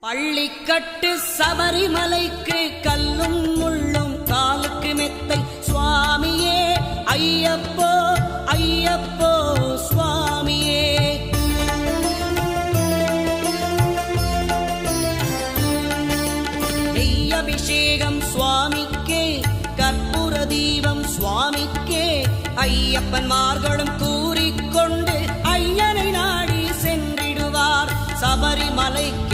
பள்ளிக்கட்டு சபரிமலைக்கு கல்லும் முள்ளும் காலுக்கு மெத்தை சுவாமியே ஐயப்போ ஐயப்போ சுவாமியே. நெய் அபிஷேகம் சுவாமிக்கே, கற்பூர தீபம் சுவாமிக்கே, ஐயப்பன்மார்களும் கூறிக்கொண்டு ஐயனை நாடி சென்றிடுவார் சபரிமலைக்கு